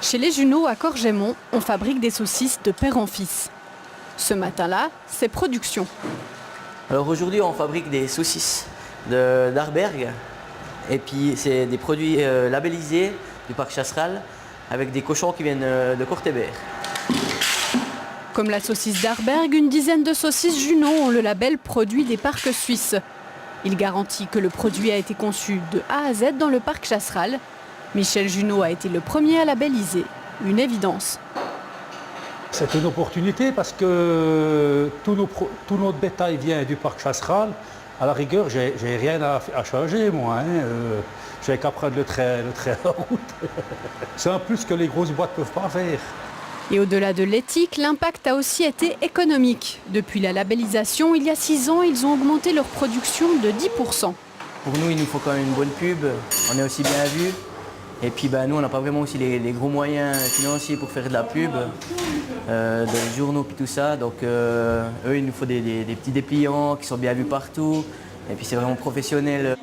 Chez les Junot à Corgémont, on fabrique des saucisses de père en fils. Ce matin-là, c'est production. Alors aujourd'hui, on fabrique des saucisses d'Arberg. Et puis c'est des produits labellisés du parc Chasseral avec des cochons qui viennent de Courtébert. Comme la saucisse d'Arberg, une dizaine de saucisses Junot ont le label produit des parcs suisses. Il garantit que le produit a été conçu de A à Z dans le parc Chasseral. Michel Junot a été le premier à labelliser. Une évidence. C'est une opportunité parce que tout notre bétail vient du parc Chasseral. À la rigueur, j'ai rien à changer, moi. J'ai qu'à prendre le train à la route. C'est un plus que les grosses boîtes ne peuvent pas faire. Et au-delà de l'éthique, l'impact a aussi été économique. Depuis la labellisation, il y a 6 ans, ils ont augmenté leur production de 10%. Pour nous, il nous faut quand même une bonne pub. On est aussi bien vu. Et puis nous, on n'a pas vraiment aussi les gros moyens financiers pour faire de la pub, dans les journaux et tout ça. Donc eux, il nous faut des petits dépliants qui sont bien vus partout. Et puis c'est vraiment professionnel.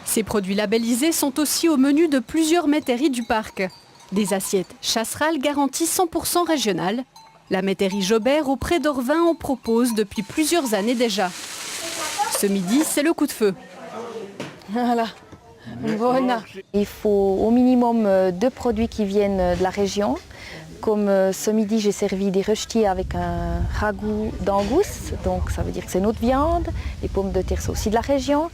Ces produits labellisés sont aussi au menu de plusieurs métairies du parc. Des assiettes Chasseral garanties 100% régionales. La métairie Jobert auprès d'Orvin en propose depuis plusieurs années déjà. Ce midi, c'est le coup de feu. Voilà. Voilà. Il faut au minimum 2 produits qui viennent de la région. Comme ce midi, j'ai servi des rechtis avec un ragoût d'angus, donc ça veut dire que c'est notre viande. Les pommes de terre sont aussi de la région.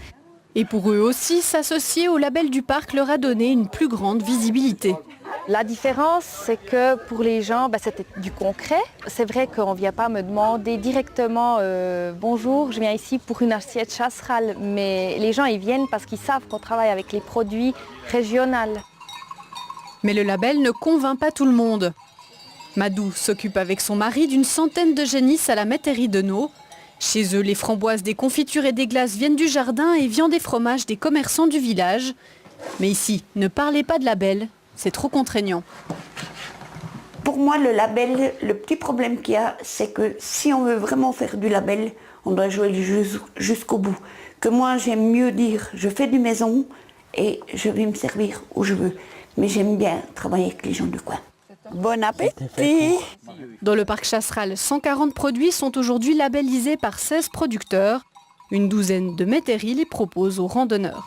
Et pour eux aussi, s'associer au label du parc leur a donné une plus grande visibilité. La différence, c'est que pour les gens, c'était du concret. C'est vrai qu'on ne vient pas me demander directement bonjour, je viens ici pour une assiette Chasseral. Mais les gens, ils viennent parce qu'ils savent qu'on travaille avec les produits régionaux. Mais le label ne convainc pas tout le monde. Madou s'occupe avec son mari d'une centaine de génisses à la métairie de Nau. Chez eux, les framboises, des confitures et des glaces viennent du jardin et viande et fromage des commerçants du village. Mais ici, ne parlez pas de label, c'est trop contraignant. Pour moi, le label, le petit problème qu'il y a, c'est que si on veut vraiment faire du label, on doit jouer jusqu'au bout. Que moi, j'aime mieux dire, je fais du maison et je vais me servir où je veux. Mais j'aime bien travailler avec les gens du coin. Bon appétit! Dans le parc Chasseral, 140 produits sont aujourd'hui labellisés par 16 producteurs. Une douzaine de métairies les proposent aux randonneurs.